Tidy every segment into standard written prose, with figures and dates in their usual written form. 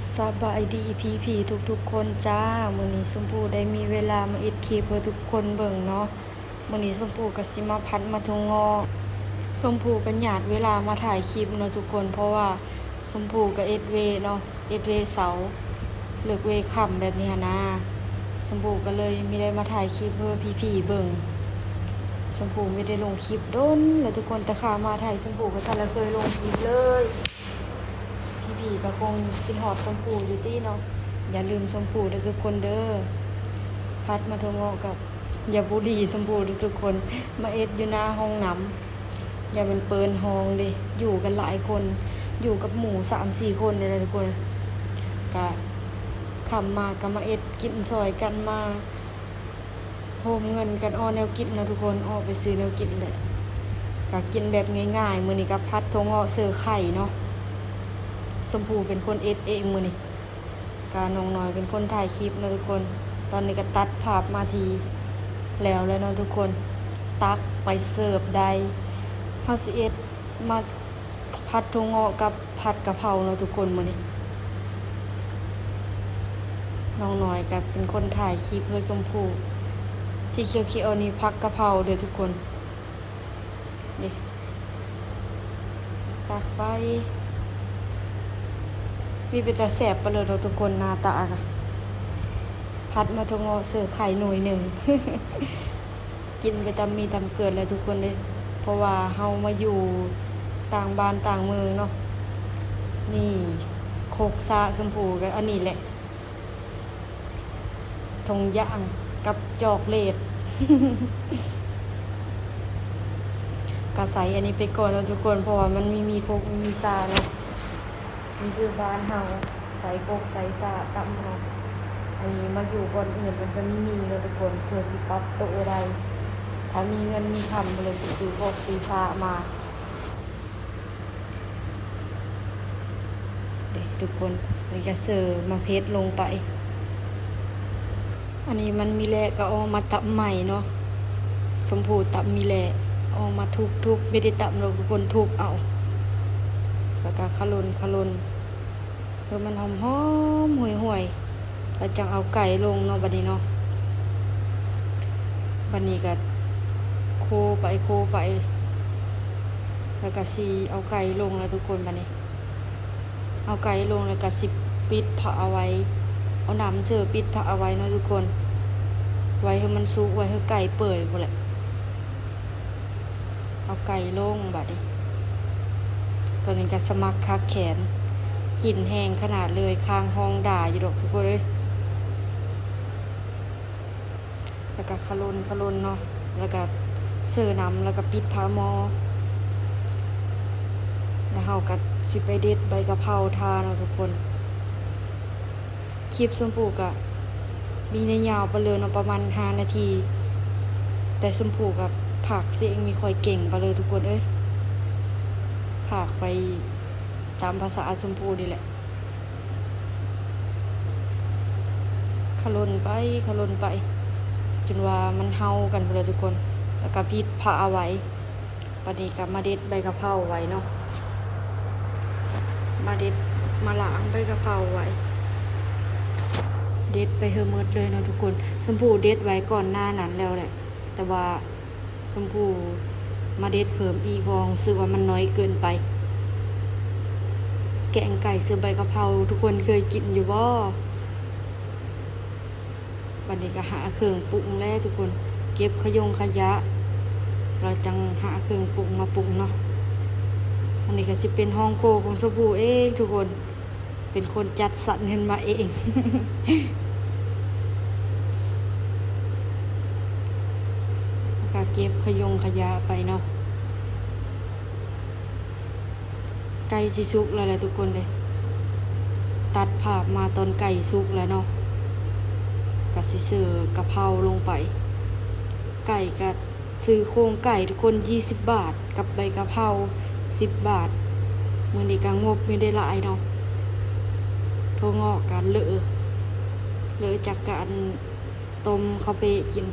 สบายดีพี่ทุกคนจ้ามื้อนี้ชมพู่ได้มีเวลามาเอ็ดคลิปเพื่อทุกคนเบิ่งเนาะมื้อนี้ชมพู่ก็สิมาพัดมาทงงอชมพู่ก็หยาดเวลามาถ่ายคลิปเนาะทุกคนเพราะว่าชมพู่ก็เอ็ดเวเนาะเอ็ดเวเสาเลิกเวค่ำแบบนี้หั้นนะชมพู่ก็เลยไม่ได้มาถ่ายคลิปเพื่อพี่เบิ่งชมพู่ไม่ได้ลงคลิปโดนแล้วทุกคนแต่ขามาถ่ายชมพู่ก็ทันละเคยลงคลิปเลยพี่ก็คงคิดฮอดชมพู่อยู่ติเนาะอย่าลืมชมพู่เด้อทุกคนเด้อพัดมาทงงอกับอย่าบุดีชมพู่เด้อทุกคนมาเอ็ดอยู่หน้าห้องน้ำอย่ามันเปินห้องดิอยู่กันหลายคนอยู่กับหมู่ 3-4 คนนี่แหละทุกคนก็คำมาก็มาเอ็ดกินซอยกันมาโฮมเงินกันอ้อแนวกินนะทุกคนอ้อไปซื้อแนวกินแหละก็กินแบบง่ายๆมื้อนี้ก็พัดทงงอเสือไข่เนาะชมพู่เป็นคนเอ็ดเองมื้อนี้กาน้องน้อยเป็นคนถ่ายคลิปนะทุกคนตอนนี้ก็ตัดภาพมาทีแล้วเนาะทุกคนตักไปเสิร์ฟได้เฮาสิเอ็ดมาผัดถั่วงอกกับผัดกะเพราเนาะทุกคนมื้อนี้น้องน้อยก็เป็นคนถ่ายคลิปเพื่อชมพู่สีเขียวๆนี่ผักกะเพราเด้อทุกคนนี่ตักไปมีเป็นตาแสบไปเลยเนาะทุกคนหน้าตาค่ะผัดมาถั่วงอกเสิร์ฟไข่หน่วยหนึ่ง กินไปตามมีตามเกิดเลยทุกคนเลยเพราะว่าเฮามาอยู่ต่างบ้านต่างเมืองเนาะนี่โคกซาชมพูก็อันนี้แหละทงย่างกับจอกเลด กระใสอันนี้ไปก่อนแล้วทุกคนเพราะว่ามันมีโคกมีซาเนาะนี่คือบ้านเฮาใส่โคกใส่ซาตำเฮาอันนี้มาอยู่บนอื่นมันก็ไม่มีแล้วทุกคนเพื่อสิปรับตัวอะไรถ้ามีเงินมีคำเลยสิซื้อโคกซื้อซามาเด็กทุกคนนี่จะเสิร์ฟมาเพชรลงไปอันนี้มันมีแหละก็เอามาตับใหม่เนาะสมพูตับมีแหละเอามาทุบไม่ได้ตับเราทุกคนทุบเอาแล้วก็ขลุนเพื่อมันหอมห่วยแล้วจังเอาไก่ลงเนาะบัดนี้เนาะบัดนี้ก็โคไปแล้วก็สีเอาไก่ลงแล้วทุกคนบัดนี้เอาไก่ลงแล้วก็สิปิดผ้าเอาไว้เอาน้ำเชื่อปิดผ้าเอาไว้เนาะทุกคนไว้ให้มันสุกไว้ให้ไก่เปื่อยหมดแหละเอาไก่ลงบัดนี้ตอนนี้ก็สมัครคักแขนกลิ่นแห้งขนาดเลยข้างห้องด่าอยู่ดอกทุกคนเลยแล้วก็ขลุนเนาะแล้วก็เสิร์ฟน้ำแล้วก็ปิดผ้าหม้อแล้วเฮาก็สิไปเด็ดใบกะเพราทาเนาะทุกคนคลิปชมพู่ก็มีในยาวไปเลยเนาะประมาณ5 นาทีแต่ชมพู่กับผักเสียงมีค่อยเก่งไปเลยทุกคนเอ้ยผักไปตามภาษาชมพู่นี่แหละขลุนไปจนว่ามันเฮากันไปเลยทุกคนแล้วก็ปิดผ้าเอาไว้ปานนี้ก็มาเด็ดใบกะเพราไว้เนาะมาเด็ดมาล้างใบกะเพราไว้เด็ดไปเฮอหมดเลยเนาะทุกคนชมพู่เด็ดไว้ก่อนหน้านั้นแล้วแหละแต่ว่าชมพู่มาเด็ดเพิ่มอีกเพราะรู้สึกว่ามันน้อยเกินไปแกงไก่เสือใบกะเพราทุกคนเคยกินอยู่บ่บัดนี้ก็หาเครื่องปรุงแล้วทุกคนเก็บขยะเราจังหาเครื่องปรุงมาปรุงเนาะอันนี้ก็สิเป็นห้องโคของชมพู่เองทุกคนเป็นคนจัดสรรเงินมาเอง ก็เก็บขยะไปเนาะไก่สิสุกแล้วแหละทุกคนเลยตัดภาพมาตอนไก่สุกแล้วเนาะก็สิเสิร์ฟกะเพราลงไปไก่ก็ซื้อโครงไก่ทุกคน20 บาทกับใบกะเพรา10 บาทมื้อนี้ก็งบไม่ได้หลายเนาะถั่วงอกกันเลอะจากการต้มเข้าไปกิน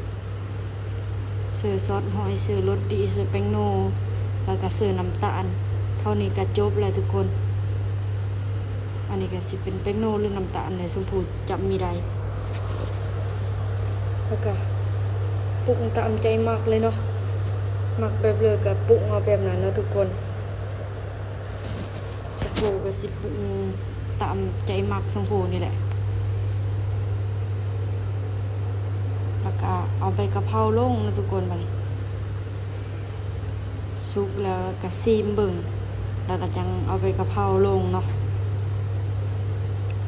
เสิร์ฟซอสหอยเสิร์ฟรสดีเสิร์ฟแป้งโนแล้วก็เสิร์ฟน้ำตาลเท่านี้ก็จบแล้วทุกคน อันนี้ก็สิเป็นแป้งโนหรือน้ำตาลเลยชมพูจำมีได้แล้วก็ปรุงตามใจมักเลยเนาะมักแบบเลยก็ปรุงเอาแบบนั้นเนาะทุกคนชมพูก็สิปรุงตามใจมักชมพูนี่แหละแล้วก็เอาใบกะเพราลงนะทุกคนบัดนี้สุกแล้วก็ซีมเบิ่งแล้วก็จังเอาใบกะเพราลงเนาะ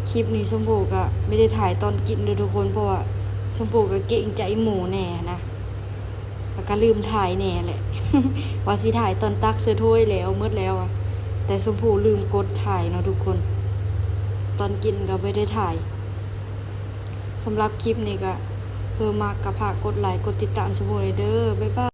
คลิปนี้ชมพูก็ไม่ได้ถ่ายตอนกินเลยทุกคนเพราะว่าชมพูก็เกรงใจหมูแน่นะแล้วก็ลืมถ่ายแน่แหละ ว่าสิถ่ายตอนตักเสื้อถ้วยแล้วหมดแล้วอะแต่ชมพูลืมกดถ่ายเนาะทุกคนตอนกินก็ไม่ได้ถ่ายสำหรับคลิปนี้ก็มากก็ฝากกดไลค์กดติดตามชมพูเลยเด้อบ๊ายบาย